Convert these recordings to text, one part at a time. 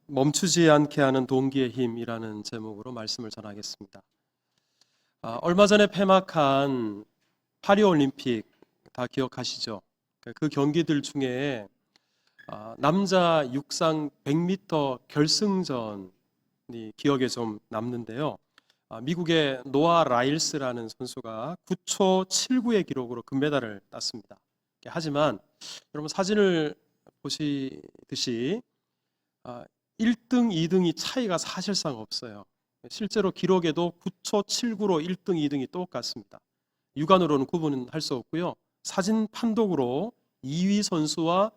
멈추지 않게 하는 동기의 힘이라는 제목으로 말씀을 전하겠습니다. 얼마 전에 폐막한 파리올림픽 다 기억하시죠? 그 경기들 중에 남자 육상 100m 결승전이 기억에 좀 남는데요. 미국의 노아 라일스라는 선수가 9초 79의 기록으로 금메달을 땄습니다. 하지만 여러분 사진을 보시듯이 1등, 2등이 차이가 사실상 없어요. 실제로 기록에도 9초 79로 1등, 2등이 똑같습니다. 육안으로는 구분할 수 없고요. 사진 판독으로 2위 선수와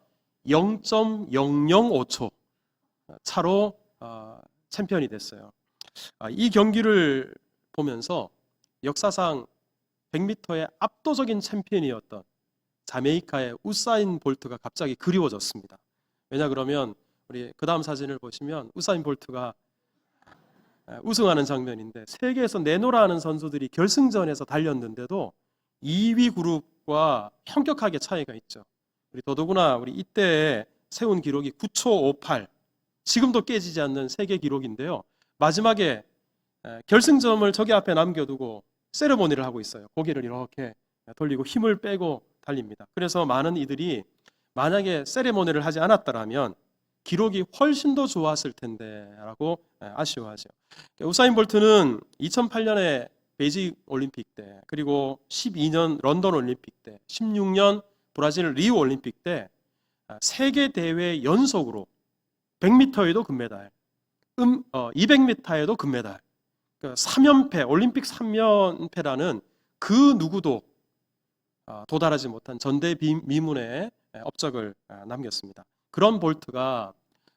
0.005초 차로 챔피언이 됐어요. 이 경기를 보면서 역사상 100m의 압도적인 챔피언이었던 자메이카의 우사인 볼트가 갑자기 그리워졌습니다. 왜냐 그러면 우리 그 다음 사진을 보시면 우사인 볼트가 우승하는 장면인데 세계에서 내노라하는 선수들이 결승전에서 달렸는데도 2위 그룹과 현격하게 차이가 있죠. 우리 더더구나 우리 이때 세운 기록이 9초 58, 지금도 깨지지 않는 세계 기록인데요. 마지막에 결승점을 저기 앞에 남겨두고 세레모니를 하고 있어요. 고개를 이렇게 돌리고 힘을 빼고 달립니다. 그래서 많은 이들이 만약에 세레모니를 하지 않았더라면 기록이 훨씬 더 좋았을 텐데 라고 아쉬워하죠. 우사인 볼트는 2008년에 베이징 올림픽 때, 그리고 12년 런던 올림픽 때, 16년 브라질 리우 올림픽 때 세계 대회 연속으로 100m에도 금메달, 200m에도 금메달, 3연패, 올림픽 3연패라는 그 누구도 도달하지 못한 전대미문의 업적을 남겼습니다. 그런 볼트가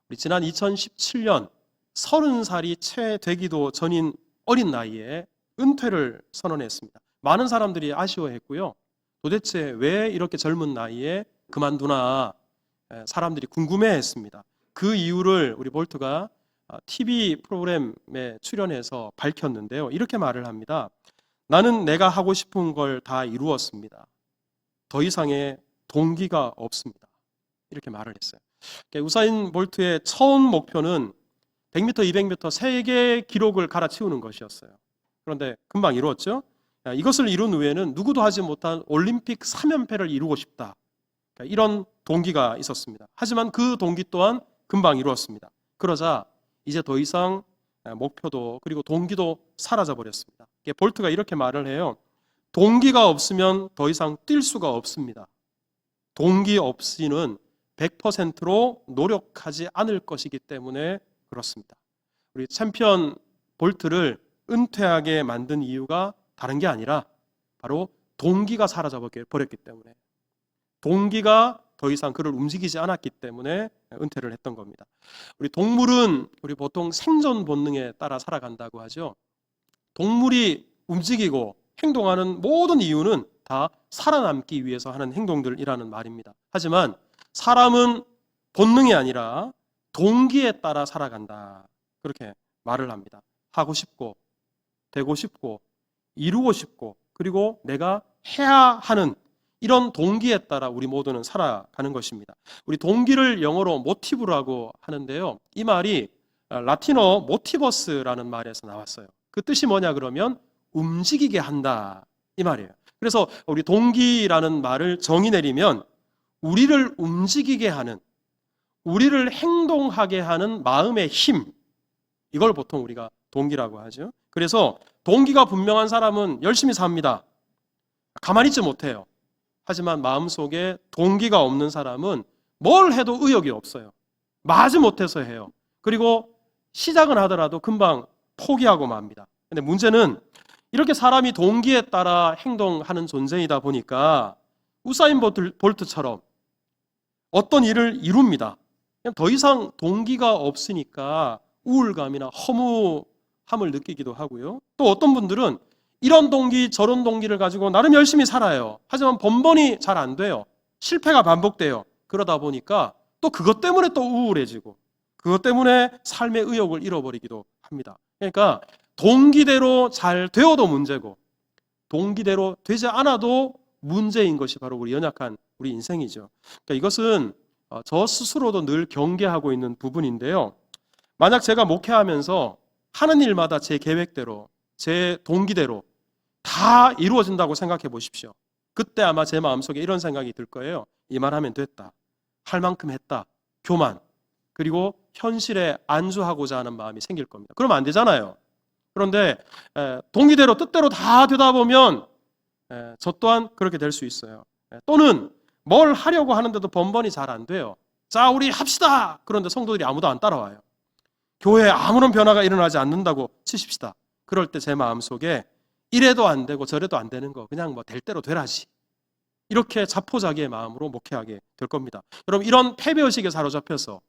우리 지난 2017년 30살이 채 되기도 전인 어린 나이에 은퇴를 선언했습니다. 많은 사람들이 아쉬워했고요. 도대체 왜 이렇게 젊은 나이에 그만두나 사람들이 궁금해했습니다. 그 이유를 우리 볼트가 TV 프로그램에 출연해서 밝혔는데요. 이렇게 말을 합니다. 나는 내가 하고 싶은 걸 다 이루었습니다. 더 이상의 동기가 없습니다. 이렇게 말을 했어요. 우사인 볼트의 처음 목표는 100m, 200m 세계 기록을 갈아치우는 것이었어요. 그런데 금방 이루었죠. 이것을 이룬 후에는 누구도 하지 못한 올림픽 3연패를 이루고 싶다. 이런 동기가 있었습니다. 하지만 그 동기 또한 금방 이루었습니다. 그러자 이제 더 이상 목표도 그리고 동기도 사라져 버렸습니다. 볼트가 이렇게 말을 해요. 동기가 없으면 더 이상 뛸 수가 없습니다. 동기 없이는 100%로 노력하지 않을 것이기 때문에 그렇습니다. 우리 챔피언 볼트를 은퇴하게 만든 이유가 다른 게 아니라 바로 동기가 사라져 버렸기 때문에, 동기가 더 이상 그를 움직이지 않았기 때문에 은퇴를 했던 겁니다. 우리 동물은 우리 보통 생존 본능에 따라 살아간다고 하죠. 동물이 움직이고 행동하는 모든 이유는 다 살아남기 위해서 하는 행동들이라는 말입니다. 하지만 사람은 본능이 아니라 동기에 따라 살아간다. 그렇게 말을 합니다. 하고 싶고, 되고 싶고, 이루고 싶고, 그리고 내가 해야 하는 이런 동기에 따라 우리 모두는 살아가는 것입니다. 우리 동기를 영어로 모티브라고 하는데요. 이 말이 라틴어 모티버스라는 말에서 나왔어요. 그 뜻이 뭐냐 그러면 움직이게 한다 이 말이에요. 그래서 우리 동기라는 말을 정의 내리면 우리를 움직이게 하는, 우리를 행동하게 하는 마음의 힘, 이걸 보통 우리가 동기라고 하죠. 그래서 동기가 분명한 사람은 열심히 삽니다. 가만히 있지 못해요. 하지만 마음속에 동기가 없는 사람은 뭘 해도 의욕이 없어요. 마지 못해서 해요. 그리고 시작은 하더라도 금방 포기하고 맙니다. 근데 문제는 이렇게 사람이 동기에 따라 행동하는 존재이다 보니까 우사인 볼트처럼 어떤 일을 이룹니다. 그냥 더 이상 동기가 없으니까 우울감이나 허무함을 느끼기도 하고요. 또 어떤 분들은 이런 동기 저런 동기를 가지고 나름 열심히 살아요. 하지만 번번이 잘 안 돼요. 실패가 반복돼요. 그러다 보니까 또 그것 때문에 또 우울해지고 그것 때문에 삶의 의욕을 잃어버리기도 합니다. 그러니까 동기대로 잘 되어도 문제고 동기대로 되지 않아도 문제인 것이 바로 우리 연약한 우리 인생이죠. 그러니까 이것은 저 스스로도 늘 경계하고 있는 부분인데요. 만약 제가 목회하면서 하는 일마다 제 계획대로, 제 동기대로 다 이루어진다고 생각해 보십시오. 그때 아마 제 마음속에 이런 생각이 들 거예요. 이만하면 됐다. 할 만큼 했다. 교만. 그리고 현실에 안주하고자 하는 마음이 생길 겁니다. 그러면 안 되잖아요. 그런데 동기대로 뜻대로 다 되다 보면 저 또한 그렇게 될 수 있어요. 또는 뭘 하려고 하는데도 번번이 잘 안 돼요. 자, 우리 합시다. 그런데 성도들이 아무도 안 따라와요. 교회에 아무런 변화가 일어나지 않는다고 치십시다. 그럴 때 제 마음속에 이래도 안 되고 저래도 안 되는 거 그냥 뭐 될 대로 되라지. 이렇게 자포자기의 마음으로 목회하게 될 겁니다. 여러분, 이런 패배의식에 사로잡혀서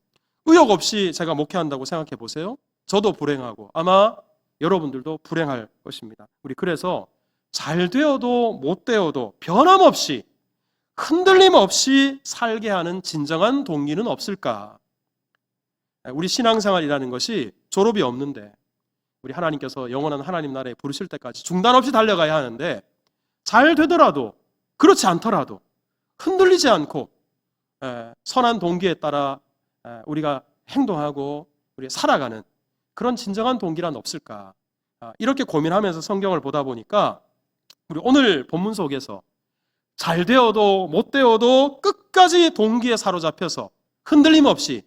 의욕 없이 제가 목회한다고 생각해 보세요. 저도 불행하고 아마 여러분들도 불행할 것입니다. 우리 그래서 잘 되어도 못 되어도 변함없이 흔들림 없이 살게 하는 진정한 동기는 없을까? 우리 신앙생활이라는 것이 졸업이 없는데 우리 하나님께서 영원한 하나님 나라에 부르실 때까지 중단 없이 달려가야 하는데 잘 되더라도 그렇지 않더라도 흔들리지 않고 선한 동기에 따라 우리가 행동하고 우리 살아가는 그런 진정한 동기란 없을까? 이렇게 고민하면서 성경을 보다 보니까 우리 오늘 본문 속에서 잘 되어도 못 되어도 끝까지 동기에 사로잡혀서 흔들림 없이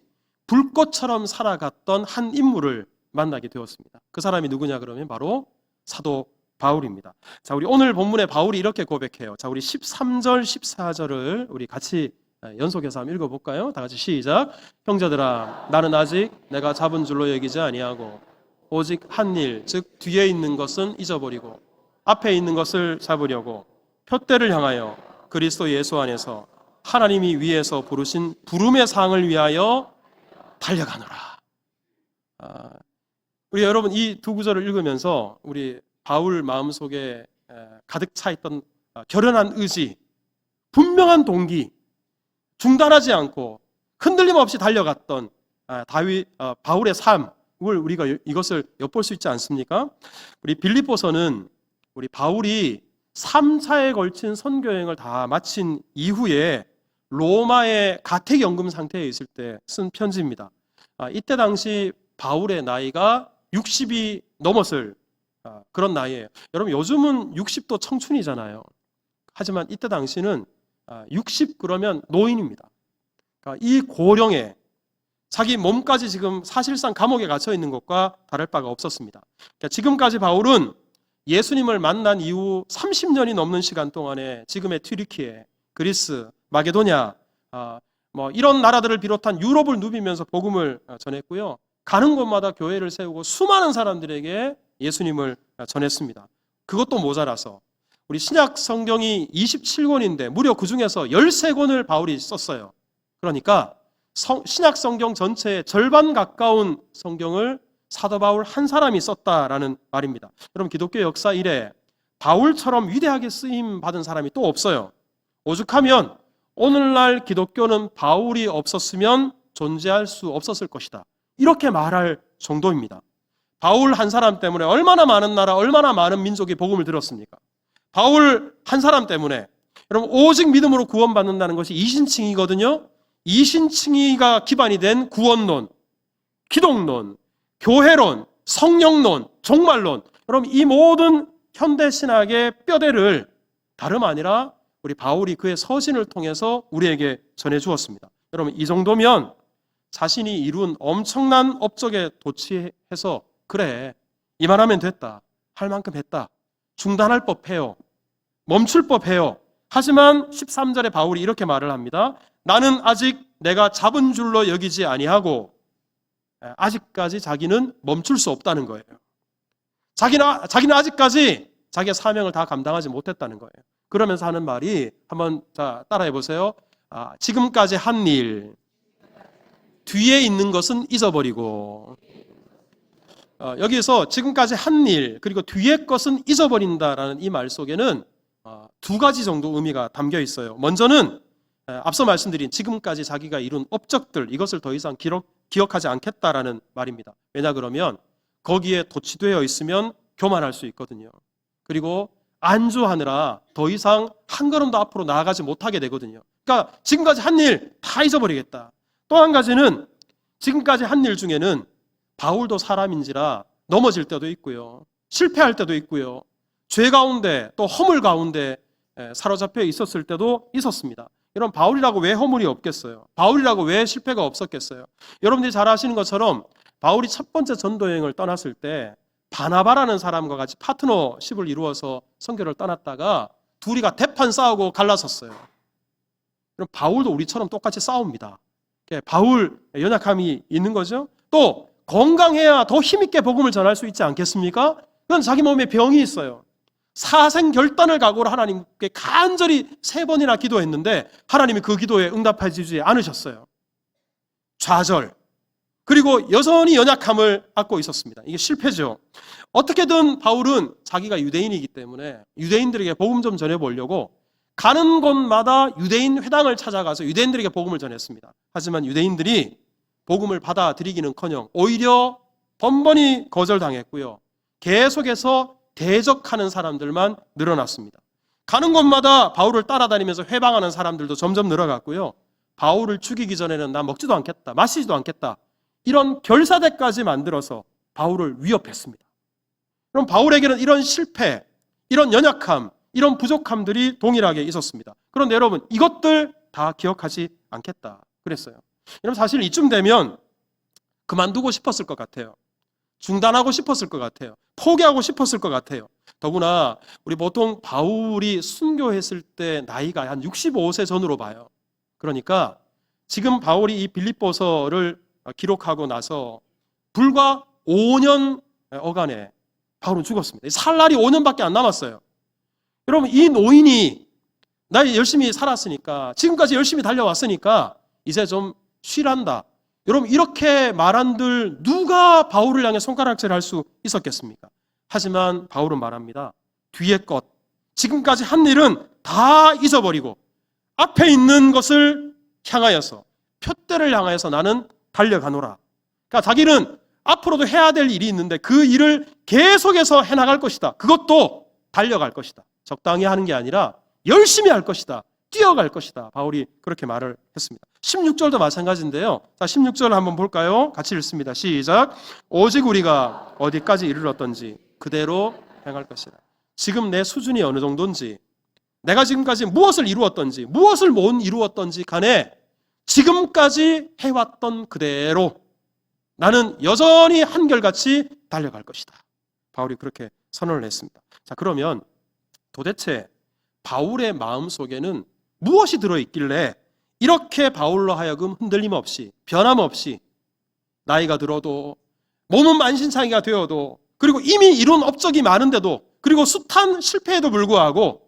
불꽃처럼 살아갔던 한 인물을 만나게 되었습니다. 그 사람이 누구냐 그러면 바로 사도 바울입니다. 자, 우리 오늘 본문에 바울이 이렇게 고백해요. 자, 우리 13절, 14절을 우리 같이 연속해서 한번 읽어볼까요? 다 같이 시작. 형제들아, 나는 아직 내가 잡은 줄로 여기지 아니하고 오직 한 일, 즉 뒤에 있는 것은 잊어버리고 앞에 있는 것을 잡으려고 표대를 향하여 그리스도 예수 안에서 하나님이 위에서 부르신 부름의 상을 위하여 달려가노라. 우리 여러분, 이 두 구절을 읽으면서 우리 바울 마음속에 가득 차 있던 결연한 의지, 분명한 동기, 중단하지 않고 흔들림 없이 달려갔던 바울의 삶을 우리가 이것을 엿볼 수 있지 않습니까? 우리 빌립보서는 우리 바울이 3차에 걸친 선교여행을 다 마친 이후에 로마의 가택연금 상태에 있을 때 쓴 편지입니다. 이때 당시 바울의 나이가 60이 넘었을 그런 나이예요. 여러분, 요즘은 60도 청춘이잖아요. 하지만 이때 당시는 60 그러면 노인입니다. 그러니까 이 고령에 자기 몸까지 지금 사실상 감옥에 갇혀 있는 것과 다를 바가 없었습니다. 그러니까 지금까지 바울은 예수님을 만난 이후 30년이 넘는 시간 동안에 지금의 튀르키예, 그리스, 마게도냐 이런 나라들을 비롯한 유럽을 누비면서 복음을 전했고요. 가는 곳마다 교회를 세우고 수많은 사람들에게 예수님을 전했습니다. 그것도 모자라서 우리 신약 성경이 27권인데 무려 그 중에서 13권을 바울이 썼어요. 그러니까 신약 성경 전체의 절반 가까운 성경을 사도 바울 한 사람이 썼다라는 말입니다. 여러분, 기독교 역사 이래 바울처럼 위대하게 쓰임 받은 사람이 또 없어요. 오죽하면 오늘날 기독교는 바울이 없었으면 존재할 수 없었을 것이다. 이렇게 말할 정도입니다. 바울 한 사람 때문에 얼마나 많은 나라, 얼마나 많은 민족이 복음을 들었습니까? 바울 한 사람 때문에 여러분, 오직 믿음으로 구원받는다는 것이 이신칭의거든요. 이신칭의가 기반이 된 구원론, 기독론, 교회론, 성령론, 종말론, 여러분 이 모든 현대신학의 뼈대를 다름 아니라 우리 바울이 그의 서신을 통해서 우리에게 전해주었습니다. 여러분, 이 정도면 자신이 이룬 엄청난 업적에 도취해서 그래, 이만하면 됐다, 할 만큼 했다, 중단할 법해요, 멈출 법해요. 하지만 13절에 바울이 이렇게 말을 합니다. 나는 아직 내가 잡은 줄로 여기지 아니하고, 아직까지 자기는 멈출 수 없다는 거예요. 자기는 아직까지 자기의 사명을 다 감당하지 못했다는 거예요. 그러면서 하는 말이 한번 따라해 보세요. 지금까지 한 일, 뒤에 있는 것은 잊어버리고. 여기에서 지금까지 한 일, 그리고 뒤에 것은 잊어버린다라는 이 말 속에는 두 가지 정도 의미가 담겨 있어요. 먼저는 앞서 말씀드린 지금까지 자기가 이룬 업적들, 이것을 더 이상 기억하지 않겠다라는 말입니다. 왜냐 그러면 거기에 도취되어 있으면 교만할 수 있거든요. 그리고 안주하느라 더 이상 한 걸음도 앞으로 나아가지 못하게 되거든요. 그러니까 지금까지 한 일 다 잊어버리겠다. 또 한 가지는 지금까지 한 일 중에는 바울도 사람인지라 넘어질 때도 있고요. 실패할 때도 있고요. 죄 가운데 또 허물 가운데 사로잡혀 있었을 때도 있었습니다. 여러분, 바울이라고 왜 허물이 없겠어요? 바울이라고 왜 실패가 없었겠어요? 여러분들이 잘 아시는 것처럼 바울이 첫 번째 전도 여행을 떠났을 때 바나바라는 사람과 같이 파트너십을 이루어서 선교를 떠났다가 둘이가 대판 싸우고 갈라섰어요. 그럼 바울도 우리처럼 똑같이 싸웁니다. 바울 연약함이 있는 거죠. 또 건강해야 더 힘있게 복음을 전할 수 있지 않겠습니까? 그건 자기 몸에 병이 있어요. 사생결단을 각오로 하나님께 간절히 3번이나 기도했는데 하나님이 그 기도에 응답해 주지 않으셨어요. 좌절, 그리고 여전히 연약함을 안고 있었습니다. 이게 실패죠. 어떻게든 바울은 자기가 유대인이기 때문에 유대인들에게 복음 좀 전해보려고 가는 곳마다 유대인 회당을 찾아가서 유대인들에게 복음을 전했습니다. 하지만 유대인들이 복음을 받아들이기는커녕 오히려 번번이 거절당했고요. 계속해서 대적하는 사람들만 늘어났습니다. 가는 곳마다 바울을 따라다니면서 회방하는 사람들도 점점 늘어갔고요. 바울을 죽이기 전에는 나 먹지도 않겠다, 마시지도 않겠다, 이런 결사대까지 만들어서 바울을 위협했습니다. 그럼 바울에게는 이런 실패, 이런 연약함, 이런 부족함들이 동일하게 있었습니다. 그런데 여러분, 이것들 다 기억하지 않겠다 그랬어요. 여러분, 사실 이쯤 되면 그만두고 싶었을 것 같아요. 중단하고 싶었을 것 같아요. 포기하고 싶었을 것 같아요. 더구나 우리 보통 바울이 순교했을 때 나이가 한 65세 전으로 봐요. 그러니까 지금 바울이 이 빌립보서를 기록하고 나서 불과 5년 어간에 바울은 죽었습니다. 살 날이 5년밖에 안 남았어요. 여러분, 이 노인이 나 열심히 살았으니까, 지금까지 열심히 달려왔으니까 이제 좀 쉬란다, 여러분, 이렇게 말한들 누가 바울을 향해 손가락질 할 수 있었겠습니까? 하지만 바울은 말합니다. 뒤의 것, 지금까지 한 일은 다 잊어버리고 앞에 있는 것을 향하여서, 표대를 향하여서 나는 달려가노라. 그러니까 자기는 앞으로도 해야 될 일이 있는데 그 일을 계속해서 해나갈 것이다. 그것도 달려갈 것이다. 적당히 하는 게 아니라 열심히 할 것이다. 뛰어갈 것이다. 바울이 그렇게 말을 했습니다. 16절도 마찬가지인데요. 자, 16절 한번 볼까요? 같이 읽습니다. 시작. 오직 우리가 어디까지 이르렀던지 그대로 행할 것이다. 지금 내 수준이 어느 정도인지, 내가 지금까지 무엇을 이루었던지, 무엇을 못 이루었던지 간에 지금까지 해왔던 그대로 나는 여전히 한결같이 달려갈 것이다. 바울이 그렇게 선언을 했습니다. 자, 그러면 도대체 바울의 마음속에는 무엇이 들어있길래 이렇게 바울로 하여금 흔들림 없이, 변함 없이, 나이가 들어도, 몸은 만신창이가 되어도, 그리고 이미 이룬 업적이 많은데도, 그리고 숱한 실패에도 불구하고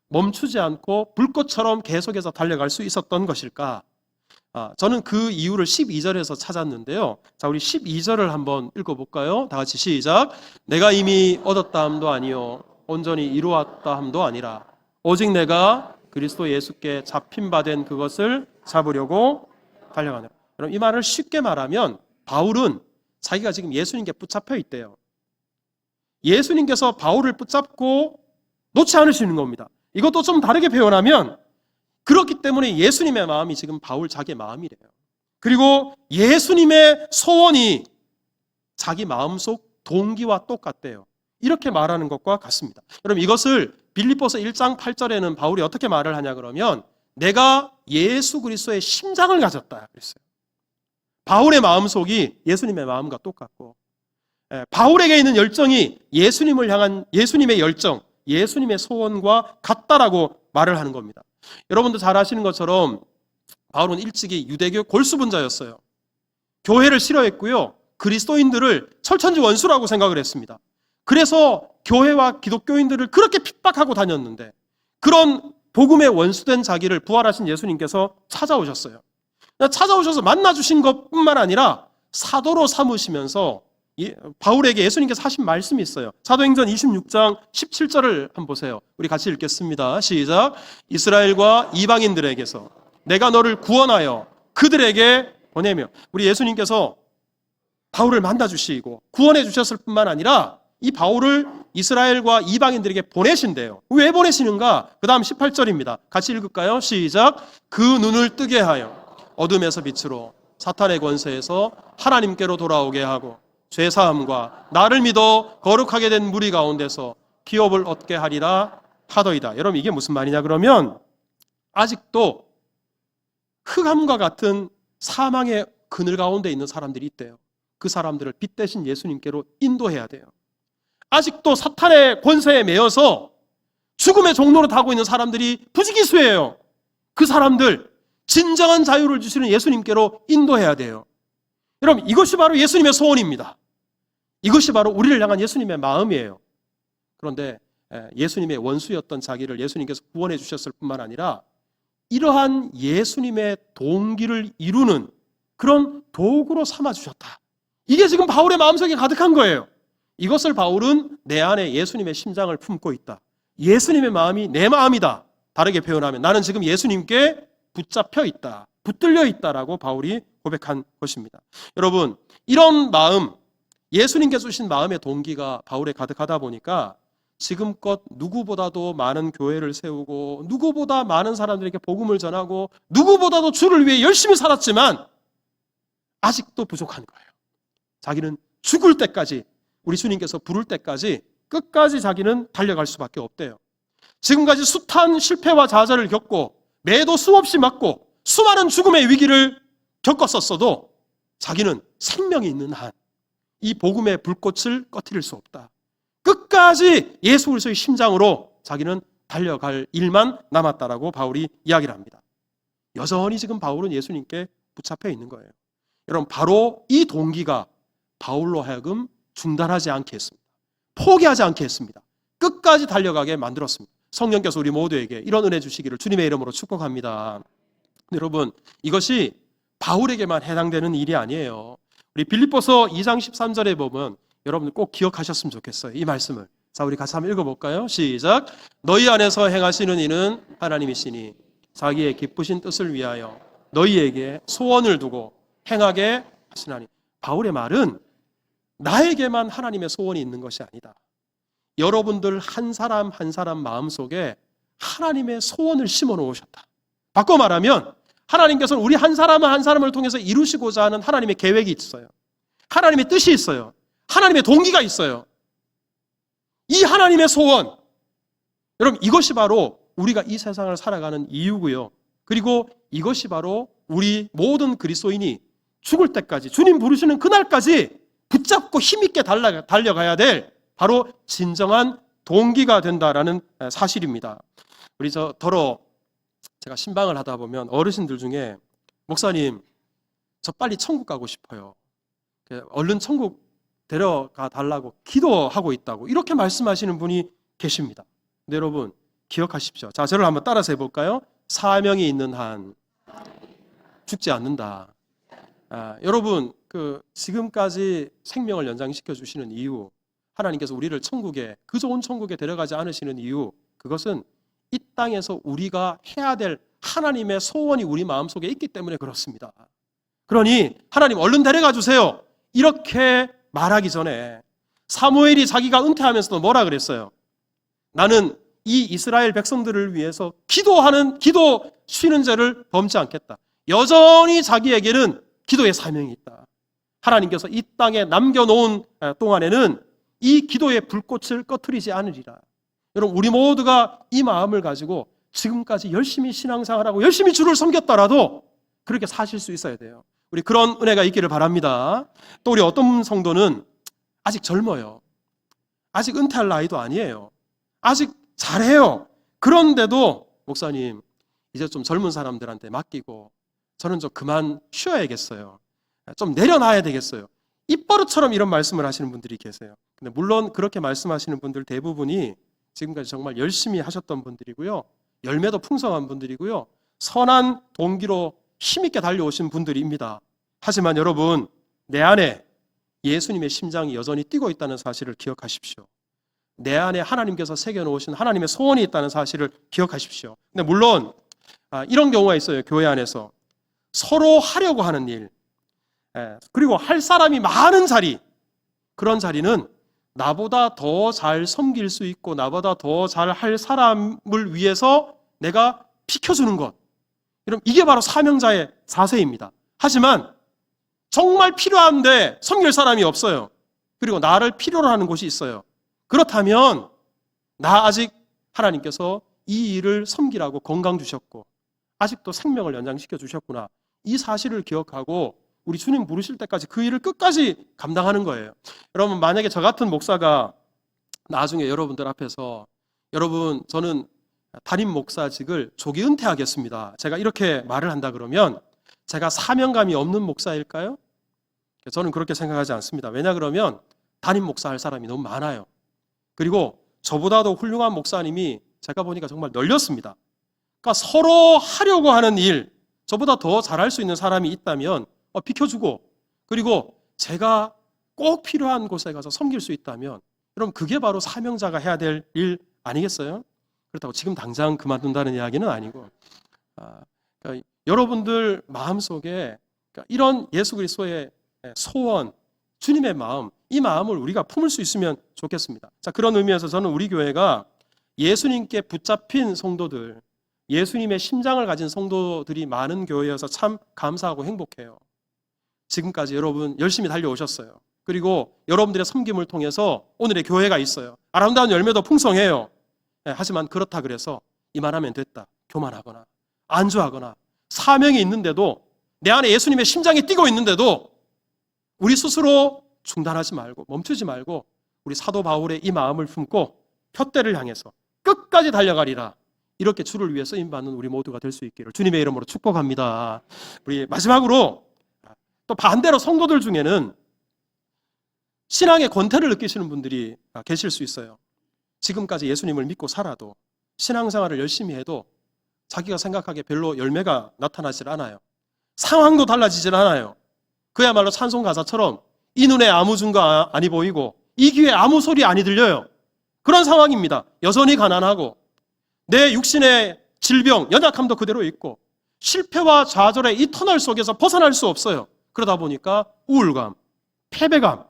멈추지 않고 불꽃처럼 계속해서 달려갈 수 있었던 것일까? 저는 그 이유를 12절에서 찾았는데요. 자, 우리 12절을 한번 읽어볼까요? 다 같이 시작. 내가 이미 얻었다 함도 아니요 온전히 이루었다 함도 아니라 오직 내가 그리스도 예수께 잡힌 바 된 그것을 잡으려고 달려가네요. 여러분, 이 말을 쉽게 말하면 바울은 자기가 지금 예수님께 붙잡혀 있대요. 예수님께서 바울을 붙잡고 놓지 않으시는 겁니다. 이것도 좀 다르게 표현하면, 그렇기 때문에 예수님의 마음이 지금 바울 자기의 마음이래요. 그리고 예수님의 소원이 자기 마음속 동기와 똑같대요. 이렇게 말하는 것과 같습니다. 여러분, 이것을 빌립보서 1장 8절에는 바울이 어떻게 말을 하냐 그러면, 내가 예수 그리스도의 심장을 가졌다 그랬어요. 바울의 마음속이 예수님의 마음과 똑같고, 바울에게 있는 열정이 예수님을 향한 예수님의 열정, 예수님의 소원과 같다라고 말을 하는 겁니다. 여러분도 잘 아시는 것처럼 바울은 일찍이 유대교 골수분자였어요. 교회를 싫어했고요, 그리스도인들을 철천지 원수라고 생각을 했습니다. 그래서 교회와 기독교인들을 그렇게 핍박하고 다녔는데, 그런 복음의 원수된 자기를 부활하신 예수님께서 찾아오셨어요. 찾아오셔서 만나주신 것뿐만 아니라 사도로 삼으시면서 바울에게 예수님께서 하신 말씀이 있어요. 사도행전 26장 17절을 한번 보세요. 우리 같이 읽겠습니다. 시작. 이스라엘과 이방인들에게서 내가 너를 구원하여 그들에게 보내며, 우리 예수님께서 바울을 만나주시고 구원해 주셨을 뿐만 아니라 이 바울을 이스라엘과 이방인들에게 보내신대요. 왜 보내시는가? 그 다음 18절입니다. 같이 읽을까요? 시작. 그 눈을 뜨게 하여 어둠에서 빛으로, 사탄의 권세에서 하나님께로 돌아오게 하고 죄사함과 나를 믿어 거룩하게 된 무리 가운데서 기업을 얻게 하리라 하더이다. 여러분, 이게 무슨 말이냐 그러면 아직도 흑암과 같은 사망의 그늘 가운데 있는 사람들이 있대요. 그 사람들을 빛 대신 예수님께로 인도해야 돼요. 아직도 사탄의 권세에 매여서 죽음의 종로로 타고 있는 사람들이 부지기수예요. 그 사람들, 진정한 자유를 주시는 예수님께로 인도해야 돼요. 여러분, 이것이 바로 예수님의 소원입니다. 이것이 바로 우리를 향한 예수님의 마음이에요. 그런데 예수님의 원수였던 자기를 예수님께서 구원해 주셨을 뿐만 아니라 이러한 예수님의 동기를 이루는 그런 도구로 삼아주셨다. 이게 지금 바울의 마음속에 가득한 거예요. 이것을 바울은 내 안에 예수님의 심장을 품고 있다. 예수님의 마음이 내 마음이다. 다르게 표현하면 나는 지금 예수님께 붙잡혀 있다. 붙들려 있다라고 바울이 고백한 것입니다. 여러분, 이런 마음, 예수님께서 주신 마음의 동기가 바울에 가득하다 보니까 지금껏 누구보다도 많은 교회를 세우고 누구보다 많은 사람들에게 복음을 전하고 누구보다도 주를 위해 열심히 살았지만 아직도 부족한 거예요. 자기는 죽을 때까지, 우리 주님께서 부를 때까지 끝까지 자기는 달려갈 수밖에 없대요. 지금까지 숱한 실패와 좌절을 겪고 매도 수없이 맞고 수많은 죽음의 위기를 겪었었어도 자기는 생명이 있는 한 이 복음의 불꽃을 꺼뜨릴 수 없다. 끝까지 예수 그리스도의 심장으로 자기는 달려갈 일만 남았다라고 바울이 이야기를 합니다. 여전히 지금 바울은 예수님께 붙잡혀 있는 거예요. 여러분, 바로 이 동기가 바울로 하여금 중단하지 않게 했습니다. 포기하지 않게 했습니다. 끝까지 달려가게 만들었습니다. 성령께서 우리 모두에게 이런 은혜 주시기를 주님의 이름으로 축복합니다. 여러분, 이것이 바울에게만 해당되는 일이 아니에요. 우리 빌립보서 2장 13절에 보면 여러분들 꼭 기억하셨으면 좋겠어요. 이 말씀을. 자, 우리 같이 한번 읽어볼까요? 시작. 너희 안에서 행하시는 이는 하나님이시니 자기의 기쁘신 뜻을 위하여 너희에게 소원을 두고 행하게 하시나니. 바울의 말은 나에게만 하나님의 소원이 있는 것이 아니다. 여러분들 한 사람 한 사람 마음속에 하나님의 소원을 심어 놓으셨다. 바꿔 말하면 하나님께서는 우리 한 사람 한 사람을 통해서 이루시고자 하는 하나님의 계획이 있어요. 하나님의 뜻이 있어요. 하나님의 동기가 있어요. 이 하나님의 소원, 여러분, 이것이 바로 우리가 이 세상을 살아가는 이유고요. 그리고 이것이 바로 우리 모든 그리스도인이 죽을 때까지, 주님 부르시는 그날까지 붙잡고 힘있게 달려가야 될 바로 진정한 동기가 된다라는 사실입니다. 우리 제가 신방을 하다 보면 어르신들 중에 목사님, 저 빨리 천국 가고 싶어요. 얼른 천국 데려가 달라고 기도하고 있다고 이렇게 말씀하시는 분이 계십니다. 근데 여러분, 기억하십시오. 자, 저를 한번 따라서 해볼까요? 사명이 있는 한 죽지 않는다. 여러분, 지금까지 생명을 연장시켜 주시는 이유, 하나님께서 우리를 천국에, 그 좋은 천국에 데려가지 않으시는 이유, 그것은 이 땅에서 우리가 해야 될 하나님의 소원이 우리 마음속에 있기 때문에 그렇습니다. 그러니 하나님 얼른 데려가 주세요. 이렇게 말하기 전에 사무엘이 자기가 은퇴하면서도 뭐라 그랬어요? 나는 이 이스라엘 백성들을 위해서 기도 쉬는 죄를 범치 않겠다. 여전히 자기에게는 기도의 사명이 있다. 하나님께서 이 땅에 남겨놓은 동안에는 이 기도의 불꽃을 꺼트리지 않으리라. 여러분, 우리 모두가 이 마음을 가지고 지금까지 열심히 신앙생활하고 열심히 주를 섬겼더라도 그렇게 사실 수 있어야 돼요. 우리 그런 은혜가 있기를 바랍니다. 또 우리 어떤 성도는 아직 젊어요. 아직 은퇴할 나이도 아니에요. 아직 잘해요. 그런데도 목사님, 이제 좀 젊은 사람들한테 맡기고 저는 좀 그만 쉬어야겠어요. 좀 내려놔야 되겠어요. 입버릇처럼 이런 말씀을 하시는 분들이 계세요. 근데 물론 그렇게 말씀하시는 분들 대부분이 지금까지 정말 열심히 하셨던 분들이고요. 열매도 풍성한 분들이고요. 선한 동기로 힘있게 달려오신 분들입니다. 하지만 여러분, 내 안에 예수님의 심장이 여전히 뛰고 있다는 사실을 기억하십시오. 내 안에 하나님께서 새겨놓으신 하나님의 소원이 있다는 사실을 기억하십시오. 근데 물론 이런 경우가 있어요. 교회 안에서 서로 하려고 하는 일, 그리고 할 사람이 많은 자리, 그런 자리는 나보다 더 잘 섬길 수 있고 나보다 더 잘 할 사람을 위해서 내가 비켜주는 것, 이게 바로 사명자의 자세입니다. 하지만 정말 필요한데 섬길 사람이 없어요. 그리고 나를 필요로 하는 곳이 있어요. 그렇다면 나 아직 하나님께서 이 일을 섬기라고 건강 주셨고 아직도 생명을 연장시켜 주셨구나. 이 사실을 기억하고 우리 주님 부르실 때까지 그 일을 끝까지 감당하는 거예요. 여러분, 만약에 저 같은 목사가 나중에 여러분들 앞에서 여러분, 저는 담임 목사직을 조기 은퇴하겠습니다, 제가 이렇게 말을 한다 그러면 제가 사명감이 없는 목사일까요? 저는 그렇게 생각하지 않습니다. 왜냐 그러면 담임 목사 할 사람이 너무 많아요. 그리고 저보다도 훌륭한 목사님이 제가 보니까 정말 널렸습니다. 그러니까 서로 하려고 하는 일, 저보다 더 잘할 수 있는 사람이 있다면 비켜주고, 그리고 제가 꼭 필요한 곳에 가서 섬길 수 있다면 여러분, 그게 바로 사명자가 해야 될 일 아니겠어요? 그렇다고 지금 당장 그만둔다는 이야기는 아니고, 그러니까 여러분들 마음속에 이런 예수 그리스도의 소원, 주님의 마음, 이 마음을 우리가 품을 수 있으면 좋겠습니다. 자, 그런 의미에서 저는 우리 교회가 예수님께 붙잡힌 성도들, 예수님의 심장을 가진 성도들이 많은 교회여서 참 감사하고 행복해요. 지금까지 여러분 열심히 달려오셨어요. 그리고 여러분들의 섬김을 통해서 오늘의 교회가 있어요. 아름다운 열매도 풍성해요. 하지만 그렇다 그래서 이만하면 됐다, 교만하거나 안주하거나, 사명이 있는데도, 내 안에 예수님의 심장이 뛰고 있는데도 우리 스스로 중단하지 말고, 멈추지 말고 우리 사도 바울의 이 마음을 품고 표대를 향해서 끝까지 달려가리라, 이렇게 주를 위해 쓰임받는 우리 모두가 될 수 있기를 주님의 이름으로 축복합니다. 우리 마지막으로, 또 반대로 성도들 중에는 신앙의 권태를 느끼시는 분들이 계실 수 있어요. 지금까지 예수님을 믿고 살아도, 신앙생활을 열심히 해도 자기가 생각하기에 별로 열매가 나타나질 않아요. 상황도 달라지질 않아요. 그야말로 찬송 가사처럼 이 눈에 아무 증거 아니 보이고 이 귀에 아무 소리 아니 들려요. 그런 상황입니다. 여전히 가난하고 내 육신의 질병, 연약함도 그대로 있고 실패와 좌절의 이 터널 속에서 벗어날 수 없어요. 그러다 보니까 우울감, 패배감,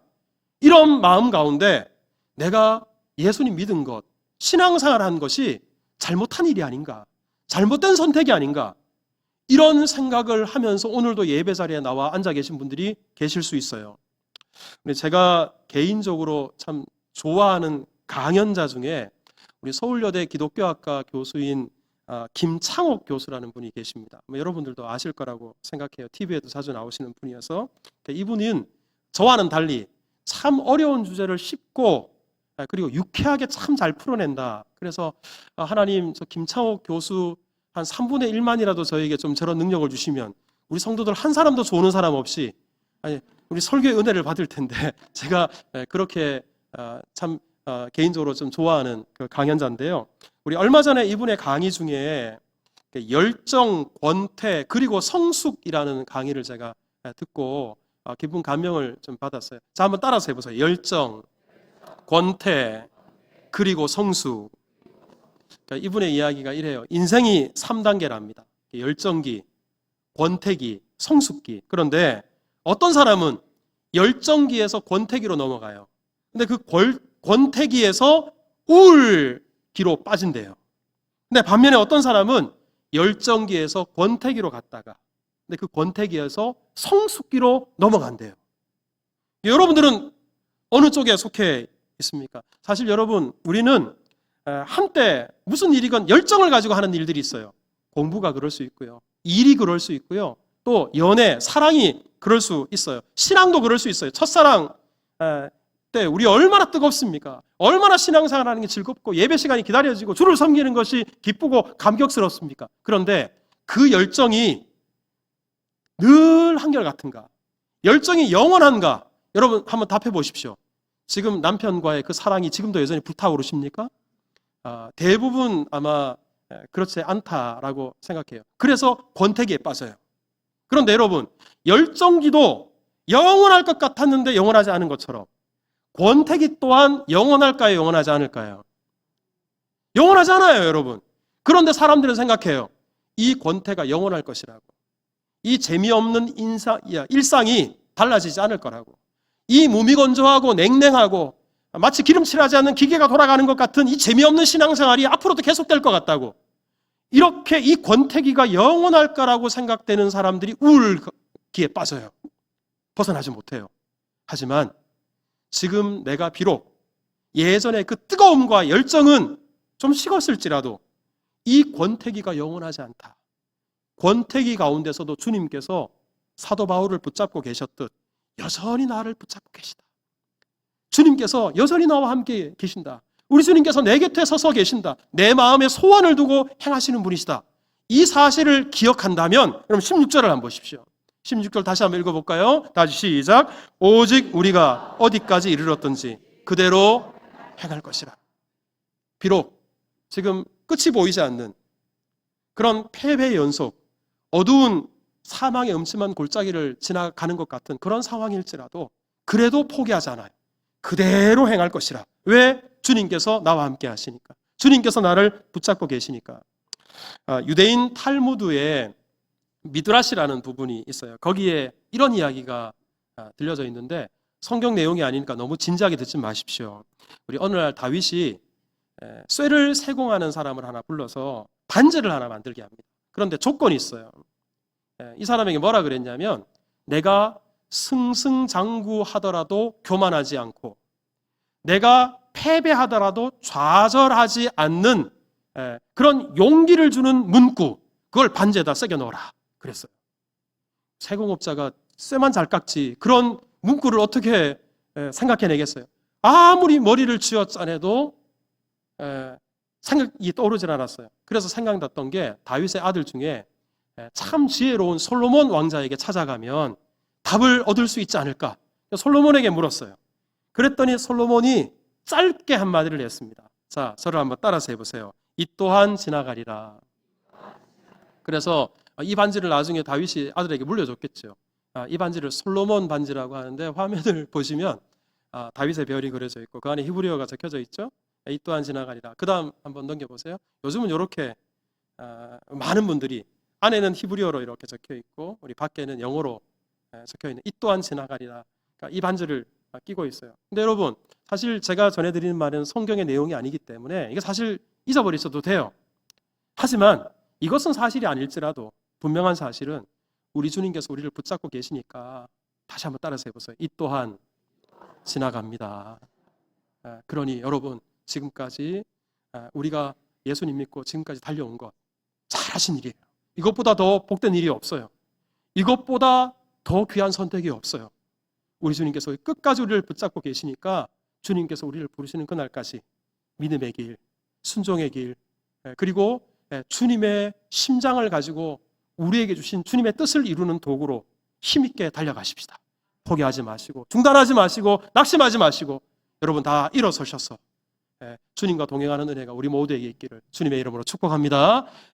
이런 마음 가운데 내가 예수님 믿은 것, 신앙생활한 것이 잘못한 일이 아닌가, 잘못된 선택이 아닌가, 이런 생각을 하면서 오늘도 예배 자리에 나와 앉아 계신 분들이 계실 수 있어요. 근데 제가 개인적으로 참 좋아하는 강연자 중에 우리 서울여대 기독교학과 교수인 김창옥 교수라는 분이 계십니다. 여러분들도 아실 거라고 생각해요. TV에도 자주 나오시는 분이어서. 이분은 저와는 달리 참 어려운 주제를 쉽고 그리고 유쾌하게 참 잘 풀어낸다. 그래서 하나님, 저 김창옥 교수 한 3분의 1만이라도 저에게 좀 저런 능력을 주시면 우리 성도들 한 사람도 좋은 사람 없이 우리 설교의 은혜를 받을 텐데, 제가 그렇게 참 개인적으로 좀 좋아하는 그 강연자인데요. 우리 얼마 전에 이분의 강의 중에 열정, 권태, 그리고 성숙이라는 강의를 제가 듣고 깊은 감명을 좀 받았어요. 자, 한번 따라서 해보세요. 열정, 권태, 그리고 성숙. 그러니까 이분의 이야기가 이래요. 인생이 3단계랍니다. 열정기, 권태기, 성숙기. 그런데 어떤 사람은 열정기에서 권태기로 넘어가요. 근데 그 권태기에서 우울기로 빠진대요. 근데 반면에 어떤 사람은 열정기에서 권태기로 갔다가, 근데 그 권태기에서 성숙기로 넘어간대요. 여러분들은 어느 쪽에 속해 있습니까? 사실 여러분, 우리는 한때 무슨 일이건 열정을 가지고 하는 일들이 있어요. 공부가 그럴 수 있고요, 일이 그럴 수 있고요, 또 연애, 사랑이 그럴 수 있어요. 신앙도 그럴 수 있어요. 첫사랑 때 우리 얼마나 뜨겁습니까? 얼마나 신앙생활하는 게 즐겁고 예배 시간이 기다려지고 주를 섬기는 것이 기쁘고 감격스럽습니까? 그런데 그 열정이 늘 한결같은가? 열정이 영원한가? 여러분 한번 답해 보십시오. 지금 남편과의 그 사랑이 지금도 여전히 불타오르십니까? 대부분 아마 그렇지 않다라고 생각해요. 그래서 권태기에 빠져요. 그런데 여러분, 열정기도 영원할 것 같았는데 영원하지 않은 것처럼 권태기 또한 영원할까요? 영원하지 않을까요? 영원하지 않아요, 여러분. 그런데 사람들은 생각해요. 이 권태가 영원할 것이라고. 이 재미없는 일상이 달라지지 않을 거라고. 이 무미건조하고 냉랭하고 마치 기름칠하지 않는 기계가 돌아가는 것 같은 이 재미없는 신앙생활이 앞으로도 계속될 것 같다고. 이렇게 이 권태기가 영원할 거라고 생각되는 사람들이 우울기에 빠져요. 벗어나지 못해요. 하지만 지금 내가 비록 예전의 그 뜨거움과 열정은 좀 식었을지라도 이 권태기가 영원하지 않다. 권태기 가운데서도 주님께서 사도 바울을 붙잡고 계셨듯 여전히 나를 붙잡고 계시다. 주님께서 여전히 나와 함께 계신다. 우리 주님께서 내 곁에 서서 계신다. 내 마음에 소원을 두고 행하시는 분이시다. 이 사실을 기억한다면 그럼 16절을 한번 보십시오. 16절 다시 한번 읽어볼까요? 다시 시작. 오직 우리가 어디까지 이르렀든지 그대로 행할 것이라. 비록 지금 끝이 보이지 않는 그런 패배의 연속, 어두운 사망의 음침한 골짜기를 지나가는 것 같은 그런 상황일지라도 그래도 포기하지 않아요. 그대로 행할 것이라. 왜? 주님께서 나와 함께 하시니까. 주님께서 나를 붙잡고 계시니까. 유대인 탈무드에 미드라시라는 부분이 있어요. 거기에 이런 이야기가 들려져 있는데 성경 내용이 아니니까 너무 진지하게 듣지 마십시오. 우리 어느 날 다윗이 쇠를 세공하는 사람을 하나 불러서 반지를 하나 만들게 합니다. 그런데 조건이 있어요. 이 사람에게 뭐라 그랬냐면 내가 승승장구하더라도 교만하지 않고 내가 패배하더라도 좌절하지 않는 그런 용기를 주는 문구, 그걸 반지에다 새겨 넣어라 그랬어요. 세공업자가 쇠만 잘 깎지 그런 문구를 어떻게 생각해내겠어요? 아무리 머리를 쥐어 짜내도 생각이 떠오르질 않았어요. 그래서 생각났던 게 다윗의 아들 중에 참 지혜로운 솔로몬 왕자에게 찾아가면 답을 얻을 수 있지 않을까? 솔로몬에게 물었어요. 그랬더니 솔로몬이 짧게 한마디를 했습니다. 자, 저를 한번 따라서 해보세요. 이 또한 지나가리라. 그래서 이 반지를 나중에 다윗이 아들에게 물려줬겠죠. 이 반지를 솔로몬 반지라고 하는데 화면을 보시면 다윗의 별이 그려져 있고 그 안에 히브리어가 적혀져 있죠. 이 또한 지나가리라. 그 다음 한번 넘겨보세요. 요즘은 이렇게 많은 분들이 안에는 히브리어로 이렇게 적혀 있고 우리 밖에는 영어로 적혀 있는 이 또한 지나가리라. 그러니까 이 반지를 끼고 있어요. 근데 여러분 사실 제가 전해드리는 말은 성경의 내용이 아니기 때문에 이게 사실 잊어버리셔도 돼요. 하지만 이것은 사실이 아닐지라도 분명한 사실은 우리 주님께서 우리를 붙잡고 계시니까 다시 한번 따라서 해보세요. 이 또한 지나갑니다. 그러니 여러분 지금까지 우리가 예수님 믿고 지금까지 달려온 것 잘하신 일이에요. 이것보다 더 복된 일이 없어요. 이것보다 더 귀한 선택이 없어요. 우리 주님께서 끝까지 우리를 붙잡고 계시니까 주님께서 우리를 부르시는 그날까지 믿음의 길, 순종의 길, 그리고 주님의 심장을 가지고 우리에게 주신 주님의 뜻을 이루는 도구로 힘있게 달려가십시다. 포기하지 마시고 중단하지 마시고 낙심하지 마시고 여러분 다 일어서셔서 주님과 동행하는 은혜가 우리 모두에게 있기를 주님의 이름으로 축복합니다.